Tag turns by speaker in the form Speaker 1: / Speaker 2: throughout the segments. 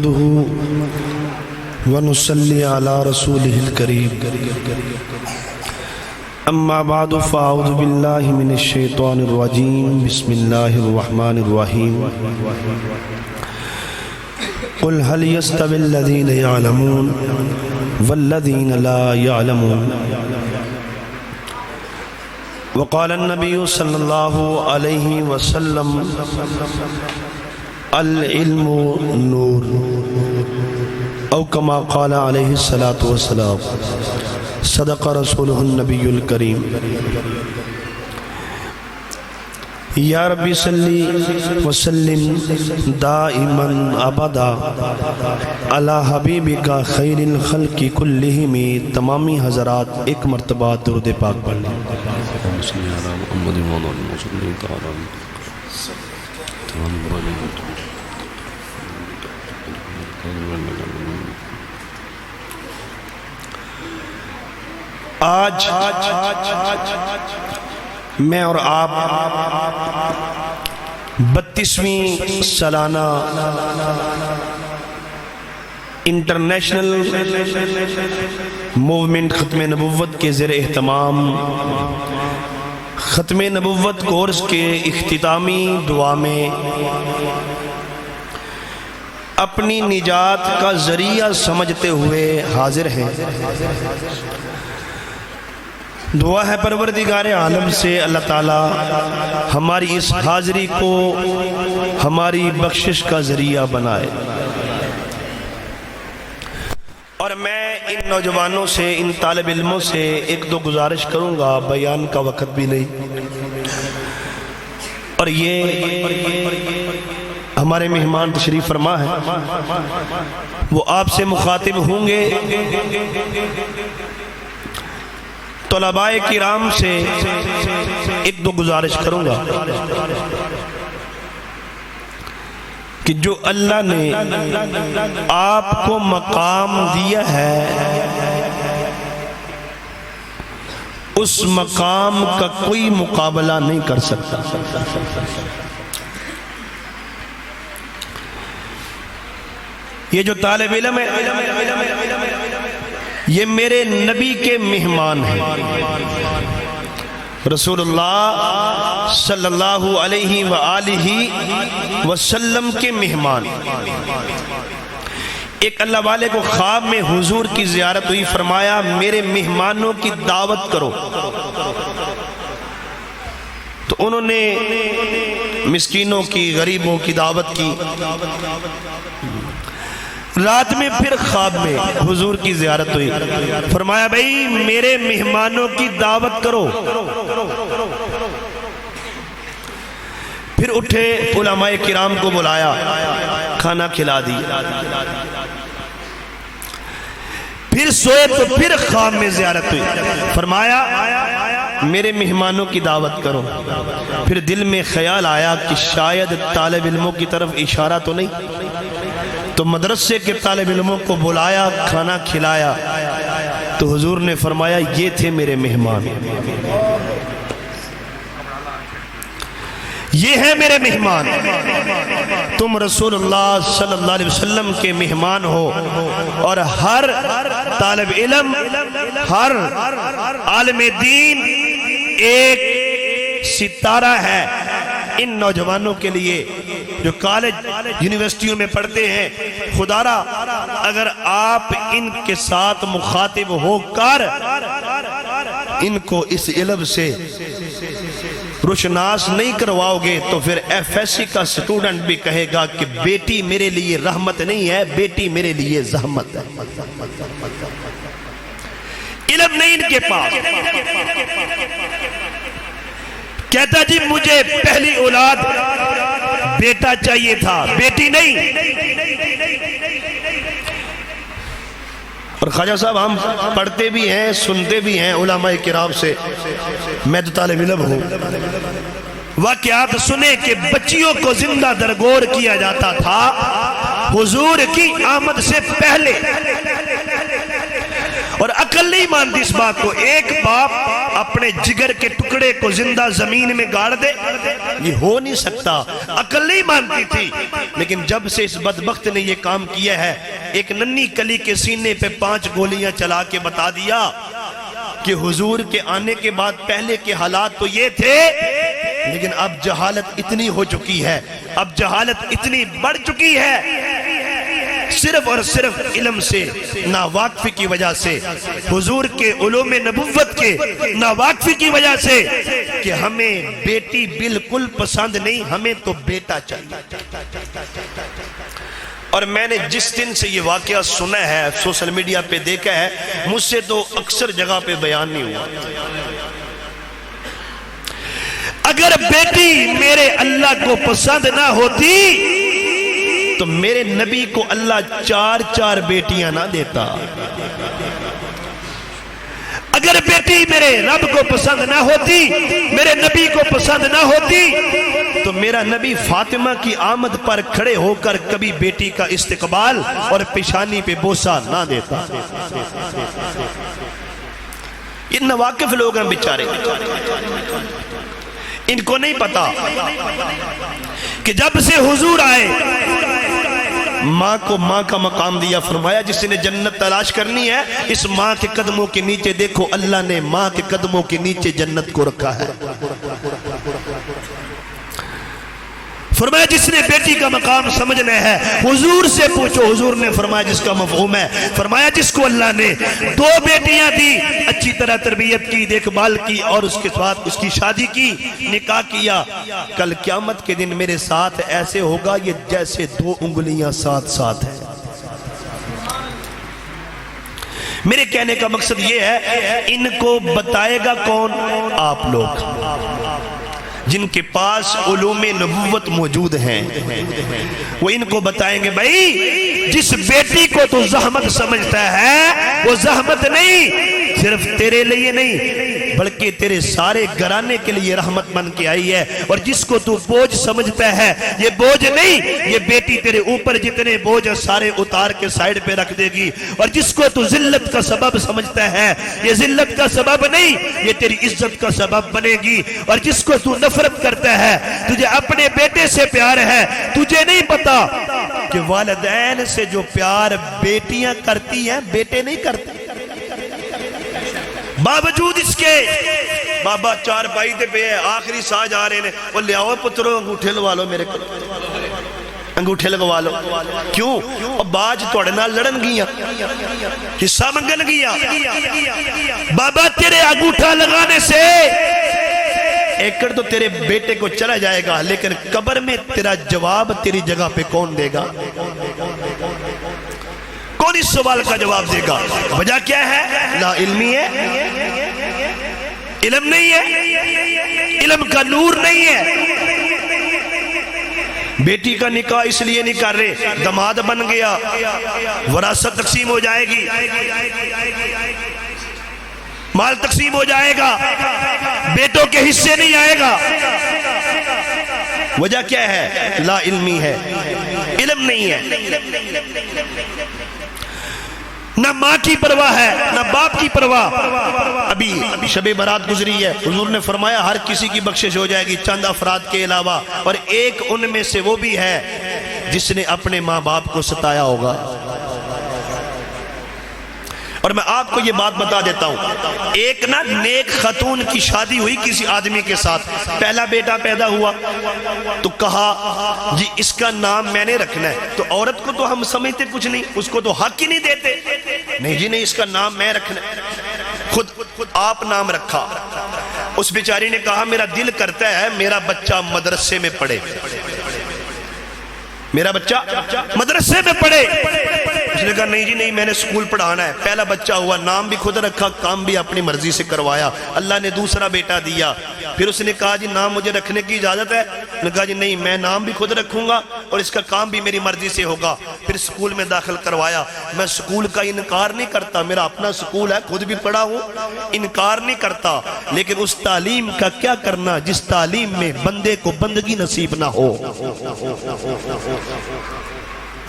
Speaker 1: نحمده ونصلي على رسوله الكريم اما بعد فاعوذ بالله من الشيطان الرجيم بسم الله الرحمن الرحيم قل هل يستوي الذين يعلمون والذين لا يعلمون وقال النبي صلى الله عليه وسلم العلم نور او كما قال عليه الصلاة والسلام صدق رسوله النبي الكريم یا ربی صلی وسلم دائما ابدا علی حبیبک خیر الخلق کلہم. تمامی حضرات ایک مرتبہ درود پاک پڑھ لیں. آج میں اور آپ 32ویں سالانہ انٹرنیشنل موومنٹ ختم نبوت کے زیر اہتمام ختم نبوت کورس کے اختتامی دعا میں اپنی نجات کا ذریعہ سمجھتے ہوئے حاضر ہیں. دعا ہے پروردگار عالم سے اللہ تعالی ہماری اس حاضری کو ہماری بخشش کا ذریعہ بنائے. اور میں ان نوجوانوں سے ان طالب علموں سے ایک دو گزارش کروں گا، بیان کا وقت بھی نہیں، اور یہ ہمارے مہمان تشریف فرما ہے، وہ آپ سے مخاطب ہوں گے. طلباء کرام سے ایک دو گزارش کروں گا کہ جو اللہ نے آپ کو مقام دیا ہے اس مقام کا کوئی مقابلہ نہیں کر سکتا. یہ جو طالب علم ہے یہ میرے نبی کے مہمان ہیں، رسول اللہ صلی اللہ علیہ وآلہ وسلم کے مہمان. ایک اللہ والے کو خواب میں حضور کی زیارت ہوئی، فرمایا میرے مہمانوں کی دعوت کرو. تو انہوں نے مسکینوں کی، غریبوں کی دعوت کی. رات میں پھر خواب میں حضور کی زیارت ہوئی، فرمایا بھئی میرے مہمانوں کی دعوت کرو. پھر اٹھے، علماء کرام کو بلایا، کھانا کھلا دی. پھر سوئے تو پھر خواب میں زیارت ہوئی، فرمایا میرے مہمانوں کی دعوت کرو. پھر دل میں خیال آیا کہ شاید طالب علموں کی طرف اشارہ تو نہیں، تو مدرسے کے طالب علموں کو بلایا، کھانا کھلایا. تو حضور نے فرمایا یہ تھے میرے مہمان، یہ ہیں میرے مہمان. تم رسول اللہ صلی اللہ علیہ وسلم کے مہمان ہو، اور ہر طالب علم، ہر عالم دین ایک ستارہ ہے ان نوجوانوں کے لیے جو کالج یونیورسٹیوں میں پڑھتے ہیں. خدا را اگر آپ ان کے ساتھ مخاطب ہو کر ان کو اس علم سے روشناس نہیں کرواؤ گے تو پھر ایف ایس سی کا سٹوڈنٹ بھی کہے گا کہ بیٹی میرے لیے رحمت نہیں ہے، بیٹی میرے لیے زحمت ہے. علم نہیں ان کے پاس. کہتا جی مجھے پہلی اولاد بیٹا چاہیے تھا، بیٹی نہیں. اور خواجہ صاحب ہم پڑھتے بھی ہیں، سنتے بھی ہیں علماء کرام سے. میں تو طالب علم ہوں، واقعات سنے کہ بچیوں کو زندہ درگور کیا جاتا تھا حضور کی آمد سے پہلے. اور عقل نہیں مانتی اس بات کو. ایک باپ اپنے جگر کے ٹکڑے کو زندہ زمین میں گاڑ دے؟ یہ ہو نہیں سکتا، عقل نہیں مانتی تھی۔ لیکن جب سے اس بدبخت نے یہ کام کیا ہے، ایک ننھی کلی کے سینے پہ 5 گولیاں چلا کے بتا دیا کہ حضور کے آنے کے بعد پہلے کے حالات تو یہ تھے، لیکن اب جہالت اتنی ہو چکی ہے، اب جہالت اتنی بڑھ چکی ہے، صرف اور صرف علم سے ناواقفی کی وجہ سے، حضور کے علوم نبوت کے ناواقفی کی وجہ سے، کہ ہمیں بیٹی بالکل پسند نہیں، ہمیں تو بیٹا چاہیے۔ اور میں نے جس دن سے یہ واقعہ سنا ہے، سوشل میڈیا پہ دیکھا ہے، مجھ سے تو اکثر جگہ پہ بیان نہیں ہوا۔ اگر بیٹی میرے اللہ کو پسند نہ ہوتی تو میرے نبی کو اللہ 4 بیٹیاں نہ دیتا۔ اگر بیٹی میرے رب کو پسند نہ ہوتی، میرے نبی کو پسند نہ ہوتی، تو میرا نبی فاطمہ کی آمد پر کھڑے ہو کر کبھی بیٹی کا استقبال اور پیشانی پہ بوسہ نہ دیتا۔ یہ ناواقف لوگ ہیں بیچارے، ان کو نہیں پتا کہ جب سے حضور آئے ماں کو ماں کا مقام دیا۔ فرمایا جس نے جنت تلاش کرنی ہے، اس ماں کے قدموں کے نیچے دیکھو، اللہ نے ماں کے قدموں کے نیچے جنت کو رکھا ہے۔ فرمایا جس نے بیٹی کا مقام سمجھنا ہے حضور سے پوچھو۔ حضور نے فرمایا جس کا مفہوم ہے، فرمایا جس کو اللہ نے 2 بیٹیاں دی، اچھی طرح تربیت کی، دیکھ بھال کی، اور اس کے ساتھ اس کی شادی کی، نکاح کیا، کل قیامت کے دن میرے ساتھ ایسے ہوگا یہ جیسے 2 انگلیاں ساتھ ساتھ ہیں۔ میرے کہنے کا مقصد یہ ہے، ان کو بتائے گا کون؟ آپ لوگ، جن کے پاس علوم نبوت موجود ہیں، وہ ان کو بتائیں گے بھائی جس بیٹی کو تو زحمت سمجھتا ہے، وہ زحمت نہیں، صرف تیرے لیے نہیں بلکہ تیرے سارے گھرانے کے لیے رحمت بن کے آئی ہے۔ اور جس کو تو بوجھ سمجھتا ہے، یہ بوجھ نہیں، یہ بیٹی تیرے اوپر جتنے بوجھ سارے اتار کے سائیڈ پہ رکھ دے گی۔ اور جس کو تو ذلت کا سبب سمجھتا ہے، یہ ذلت کا سبب نہیں، یہ تیری عزت کا سبب بنے گی۔ اور جس کو تو نفرت کرتا ہے، تجھے اپنے بیٹے سے پیار ہے، تجھے نہیں پتا کہ والدین سے جو پیار بیٹیاں کرتی ہیں بیٹے نہیں کرتے۔ باوجود اس کے بابا 4 بھائی دے پہ آخری ساج آ رہے ہیں، وہ لے آؤ پتروں انگوٹھے لگوا لو، میرے کو انگوٹھے لگوا لو۔ کیوں؟ اور باج توڑے نہ لڑن گیا، حصہ منگن گیا۔ بابا تیرے انگوٹھا لگانے سے ایکڑ تو تیرے بیٹے کو چلا جائے گا، لیکن قبر میں تیرا جواب تیری جگہ پہ کون دے گا؟ کون اس سوال کا جواب دے گا؟ وجہ کیا ہے؟ لا علمی ہے، علم نہیں ہے، علم کا نور نہیں ہے۔ بیٹی کا نکاح اس لیے نہیں کر رہے، داماد بن گیا، وراثت تقسیم ہو جائے گی، مال تقسیم ہو جائے گا، بیٹوں کے حصے نہیں آئے گا۔ وجہ کیا ہے؟ لا علمی ہے، علم نہیں ہے۔ نہ ماں کی پرواہ ہے، نہ باپ کی پرواہ۔ ابھی شب برات گزری ہے، حضور نے فرمایا ہر کسی کی بخشش ہو جائے گی چند افراد کے علاوہ، اور ایک ان میں سے وہ بھی ہے جس نے اپنے ماں باپ کو ستایا ہوگا۔ اور میں آپ کو یہ بات بتا دیتا ہوں، ایک نا نیک خاتون کی شادی ہوئی کسی آدمی کے ساتھ، پہلا بیٹا پیدا ہوا تو کہا جی اس کا نام میں نے رکھنا ہے۔ تو عورت کو تو ہم سمجھتے کچھ نہیں، اس کو تو حق ہی نہیں دیتے، نہیں جی نہیں اس کا نام میں رکھنا ہے۔ خود آپ نام رکھا۔ اس بیچاری نے کہا میرا دل کرتا ہے میرا بچہ مدرسے میں پڑھے، میرا بچہ مدرسے میں پڑھے۔ اس نے کہا نہیں جی نہیں میں نے سکول پڑھانا ہے۔ پہلا بچہ ہوا، نام بھی خود رکھا، کام بھی اپنی مرضی سے کروایا۔ اللہ نے دوسرا بیٹا دیا، پھر اس نے کہا جی نام مجھے رکھنے کی اجازت ہے؟ اس نے کہا جی نہیں میں نام بھی خود رکھوں گا اور اس کا کام بھی میری مرضی سے ہوگا۔ پھر سکول میں داخل کروایا۔ میں سکول کا انکار نہیں کرتا، میرا اپنا سکول ہے، خود بھی پڑھا ہوں، انکار نہیں کرتا، لیکن اس تعلیم کا کیا کرنا جس تعلیم میں بندے کو بندگی نصیب نہ ہو،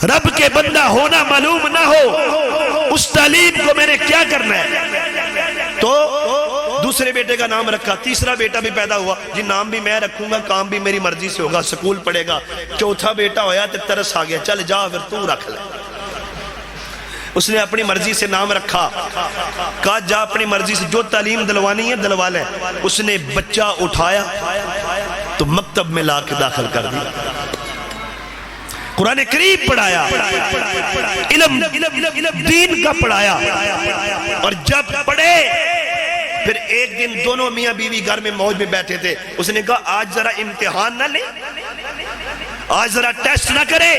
Speaker 1: رب کے بندہ ہونا معلوم نہ ہو، اس تعلیم کو میں نے کیا کرنا ہے؟ تو دوسرا دوسرے بیٹے کا نام رکھا، تیسرا بیٹا بھی پیدا ہوا، جی نام بھی میں رکھوں گا، کام بھی میری مرضی سے ہوگا، سکول پڑھے گا۔ چوتھا بیٹا ہویا تو ترس آ گیا، چل جا پھر تو رکھ لے۔ اس نے اپنی مرضی سے نام رکھا، کہا جا اپنی مرضی سے جو تعلیم دلوانی ہے دلوا لے۔ اس نے بچہ اٹھایا تو مکتب میں لا کے داخل کر دیا، قرآن کریم پڑھایا، علم دین کا پڑھایا۔ اور جب پڑھے پھر ایک دن دونوں میاں بیوی گھر میں موج میں بیٹھے تھے، اس نے کہا آج ذرا امتحان نہ لے، آج ذرا ٹیسٹ نہ کرے۔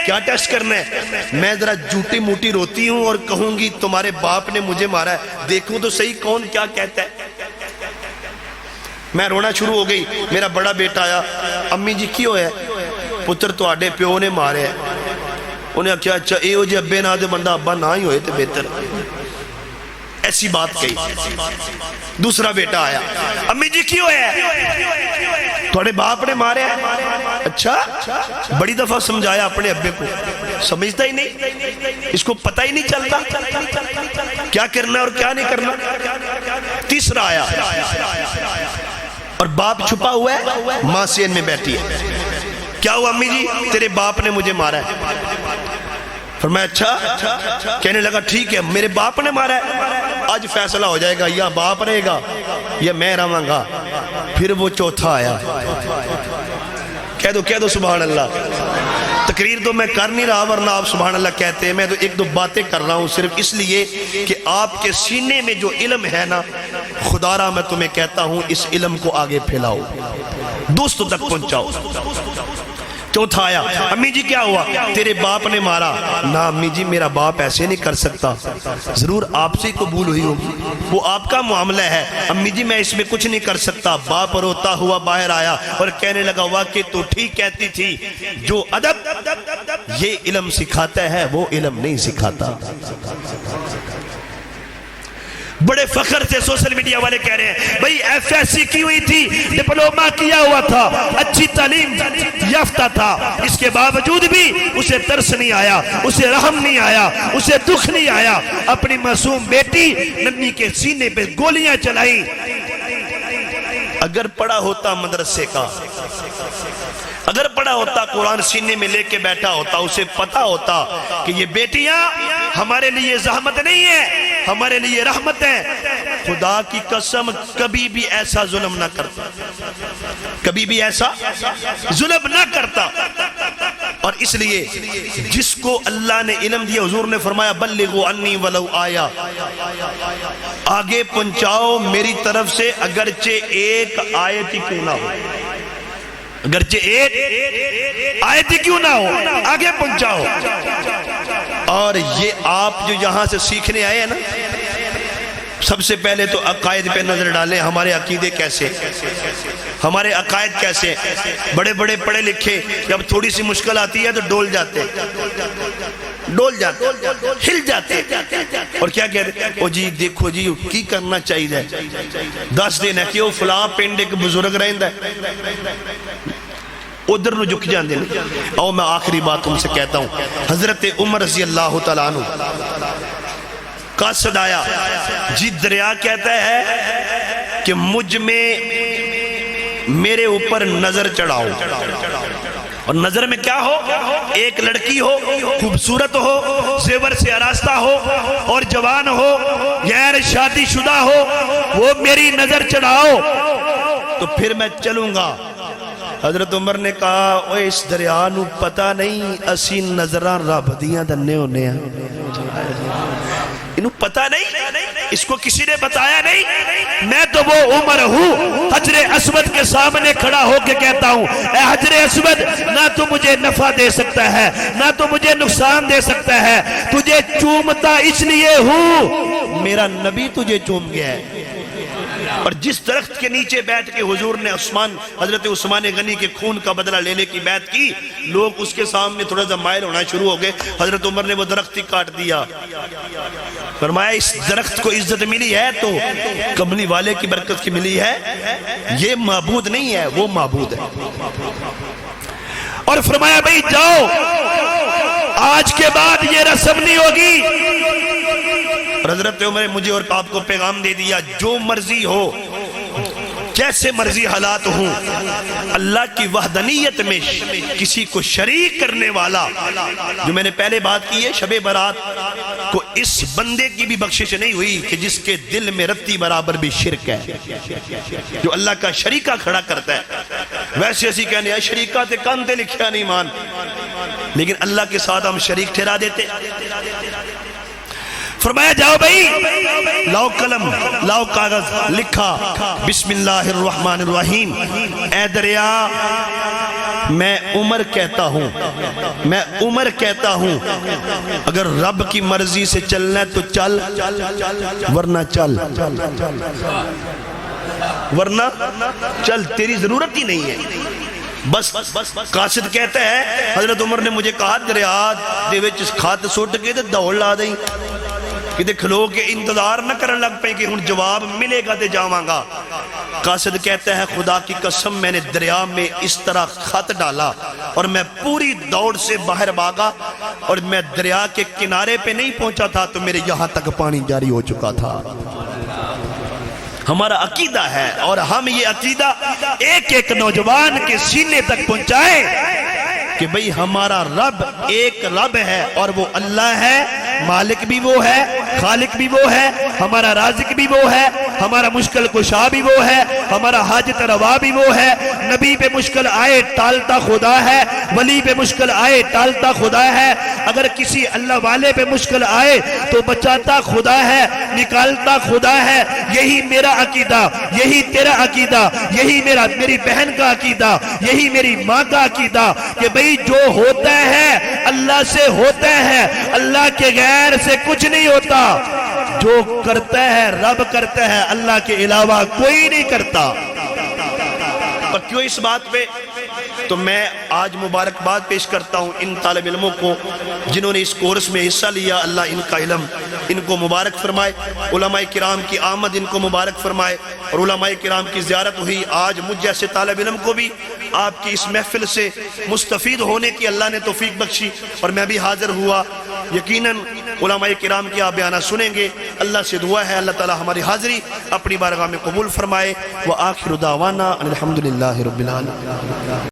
Speaker 1: کیا ٹیسٹ کرنا ہے؟ میں ذرا جھوٹی موٹی روتی ہوں اور کہوں گی تمہارے باپ نے مجھے مارا ہے، دیکھوں تو صحیح کون کیا کہتا ہے۔ میں رونا شروع ہو گئی۔ میرا بڑا بیٹا آیا، امی جی کیوں ہے؟ پتر تو آڈے پیو نے مارے ہیں۔ انہیں کہا اچھا اے ہو جی ابے نہ دے بندہ ابا نہ ہی ہوئے تھے بہتر، ایسی بات کہی۔ دوسرا بیٹا آیا، امی جی کیوں ہے؟ تھوڑے باپ نے مارے ہیں۔ اچھا، بڑی دفعہ سمجھایا اپنے ابے کو، سمجھتا ہی نہیں، اس کو پتہ ہی نہیں چلتا کیا کرنا اور کیا نہیں کرنا۔ تیسرا آیا اور باپ چھپا ہوا ہے، ماں سین میں بیٹھی ہے۔ کیا ہوا امی جی؟ تیرے باپ نے مجھے مارا ہے۔ فرمایا اچھا، کہنے لگا ٹھیک ہے میرے باپ نے مارا ہے، آج فیصلہ ہو جائے گا، یا باپ رہے گا یا میں رہوں گا۔ پھر وہ چوتھا آیا، کہہ دو سبحان اللہ۔ تقریر تو میں کر نہیں رہا ورنہ آپ سبحان اللہ کہتے ہیں، میں تو ایک دو باتیں کر رہا ہوں صرف اس لیے کہ آپ کے سینے میں جو علم ہے نا، خدا را میں تمہیں کہتا ہوں اس علم کو آگے پھیلاؤ، دوستوں تک پہنچاؤ۔ چوتھا آیا، امی جی کیا ہوا؟ تیرے باپ نے مارا۔ نہ امی جی میرا باپ ایسے نہیں کر سکتا، ضرور آپ سے قبول ہوئی ہوگی، وہ آپ کا معاملہ ہے۔ امی جی میں اس میں کچھ نہیں کر سکتا۔ باپ روتا ہوا باہر آیا اور کہنے لگا واقعی تو ٹھیک کہتی تھی، جو ادب یہ علم سکھاتا ہے وہ علم نہیں سکھاتا۔ بڑے فخر سے سوشل میڈیا والے کہہ رہے ہیں بھئی ایف ایس سی کی ہوئی تھی، ڈپلومہ کیا ہوا تھا، اچھی تعلیم یافتہ تھا، اس کے باوجود بھی اسے ترس نہیں آیا، اسے رحم نہیں آیا، اسے دکھ نہیں آیا، اپنی معصوم بیٹی ننھی کے سینے پہ گولیاں چلائیں۔ اگر پڑھا ہوتا مدرسے کا، اگر پڑھا ہوتا قرآن سینے میں لے کے بیٹھا ہوتا، اسے پتا ہوتا کہ یہ بیٹیاں ہمارے لیے زحمت نہیں ہے، ہمارے لیے رحمت ہے، خدا کی قسم کبھی بھی ایسا ظلم نہ کرتا، کبھی بھی ایسا ظلم نہ کرتا۔ اور اس لیے جس کو اللہ نے علم دیا، حضور نے فرمایا بلغوا انی ولو آیا، آگے پہنچاؤ میری طرف سے اگرچہ ایک آیت ہی کیوں نہ ہو، اگرچہ ایک آیت ہی کیوں نہ ہو، آگے پہنچاؤ۔ اور یہ آپ جو یہاں سے سیکھنے آئے ہیں نا، سب سے پہلے تو عقائد پہ نظر ڈالیں، ہمارے عقیدے کیسے، ہمارے عقائد کیسے۔ بڑے بڑے پڑھے لکھے جب تھوڑی سی مشکل آتی ہے تو ڈول جاتے، ہل جاتے، اور کیا کہتے ہیں او جی دیکھو جی کی کرنا چاہیے، دس دن ہے کہ وہ فلاں پنڈ ایک بزرگ رہندا ہے، ادھر نو جھک جاندے ہیں۔ اور میں آخری بات تم سے کہتا ہوں، حضرت عمر رضی اللہ تعالیٰ عنہ کا صدایا جی دریا کہتا ہے کہ مجھ میں میرے اوپر نظر چڑھاؤ، اور نظر میں کیا ہو؟ ایک لڑکی ہو، خوبصورت ہو، زیور سے آراستہ ہو اور جوان ہو، غیر شادی شدہ ہو، وہ میری نظر چڑھاؤ تو پھر میں چلوں گا۔ حضرت عمر نے کہا اوہ اس دریا نو پتہ نہیں اسی نظران رب دیاں دنے ہونے ہیں، انہوں پتہ نہیں، اس کو کسی نے بتایا نہیں۔ میں تو وہ عمر ہوں حجر اسود کے سامنے کھڑا ہو کے کہتا ہوں اے حجر اسود، نہ تو مجھے نفع دے سکتا ہے نہ تو مجھے نقصان دے سکتا ہے، تجھے چومتا اس لیے ہوں میرا نبی تجھے چوم گیا ہے۔ اور جس درخت کے نیچے بیٹھ کے حضور نے حضرت عثمان غنی کے خون کا بدلہ لینے کی بیعت کی، لوگ اس کے سامنے تھوڑا سا مائل ہونا شروع ہو گئے، حضرت عمر نے وہ درخت ہی کاٹ دیا۔ فرمایا اس درخت کو عزت ملی ہے تو کملی والے کی برکت کی ملی ہے، یہ معبود نہیں ہے وہ معبود ہے۔ اور فرمایا بھئی جاؤ، آج کے بعد یہ رسم نہیں ہوگی۔ اور حضرت عمر مجھے اور آپ کو پیغام دے دیا، جو مرضی ہو، جیسے مرضی حالات ہوں، اللہ کی وحدانیت میں کسی کو شریک کرنے والا، جو میں نے پہلے بات کی ہے، شب برات کو اس بندے کی بھی بخشش نہیں ہوئی کہ جس کے دل میں رتی برابر بھی شرک ہے، جو اللہ کا شریکہ کھڑا کرتا ہے۔ ویسے اسی کہنے ہیں شریکہ تے کان تے لکھیا نہیں مان، لیکن اللہ کے ساتھ ہم شریک ٹھہرا دیتے۔ فرمایا جاؤ بھائی، لاؤ قلم، لاؤ کاغذ، لکھا بسم اللہ الرحمن الرحیم، اے دریا میں عمر کہتا ہوں، میں عمر کہتا ہوں، اگر رب کی مرضی سے چلنا ہے تو چل، ورنہ چل، ورنہ چل، تیری ضرورت ہی نہیں ہے۔ بس قاصد کہتا ہے حضرت عمر نے مجھے کہا دریا دے وچ کھات سٹ کے تے دوڑ لا دیں، کہ کھلو کے انتظار نہ کرنے لگ پے کہ ہن جواب ملے گا تے جاواں گا۔ قاصد کہتا ہے خدا کی قسم میں نے دریا میں اس طرح خط ڈالا اور میں پوری دوڑ سے باہر بھاگا، اور میں دریا کے کنارے پہ نہیں پہنچا تھا تو میرے یہاں تک پانی جاری ہو چکا تھا۔ ہمارا عقیدہ ہے، اور ہم یہ عقیدہ ایک ایک نوجوان کے سینے تک پہنچائیں کہ بھئی ہمارا رب ایک رب ہے، اور وہ اللہ ہے، مالک بھی وہ ہے، خالق بھی وہ ہے، ہمارا رازق بھی وہ ہے، ہمارا مشکل کشا بھی وہ ہے، ہمارا حاجت روا بھی وہ ہے۔ نبی پہ مشکل آئے ٹالتا خدا ہے، ولی پہ مشکل آئے ٹالتا خدا ہے، اگر کسی اللہ والے پہ مشکل آئے تو بچاتا خدا ہے، نکالتا خدا ہے۔ یہی میرا عقیدہ، یہی تیرا عقیدہ، یہی میری بہن کا عقیدہ، یہی میری ماں کا عقیدہ، کہ بھئی جو ہوتا ہے اللہ سے ہوتا ہے، اللہ کے غیر سے کچھ نہیں ہوتا، جو کرتا ہے رب کرتا ہے، اللہ کے علاوہ کوئی نہیں کرتا۔ اور کیوں اس بات پہ؟ تو میں آج مبارکباد پیش کرتا ہوں ان طالب علموں کو جنہوں نے اس کورس میں حصہ لیا، اللہ ان کا علم ان کو مبارک فرمائے، علماء کرام کی آمد ان کو مبارک فرمائے، اور علماء کرام کی زیارت ہوئی۔ آج مجھ جیسے طالب علم کو بھی آپ کی اس محفل سے مستفید ہونے کی اللہ نے توفیق بخشی، اور میں بھی حاضر ہوا۔ یقیناً علماء کرام کی آپ بیانہ سنیں گے۔ اللہ سے دعا ہے اللہ تعالی ہماری حاضری اپنی بارگاہ میں قبول فرمائے۔ وآخر دعوانا الحمدللہ رب العالمین۔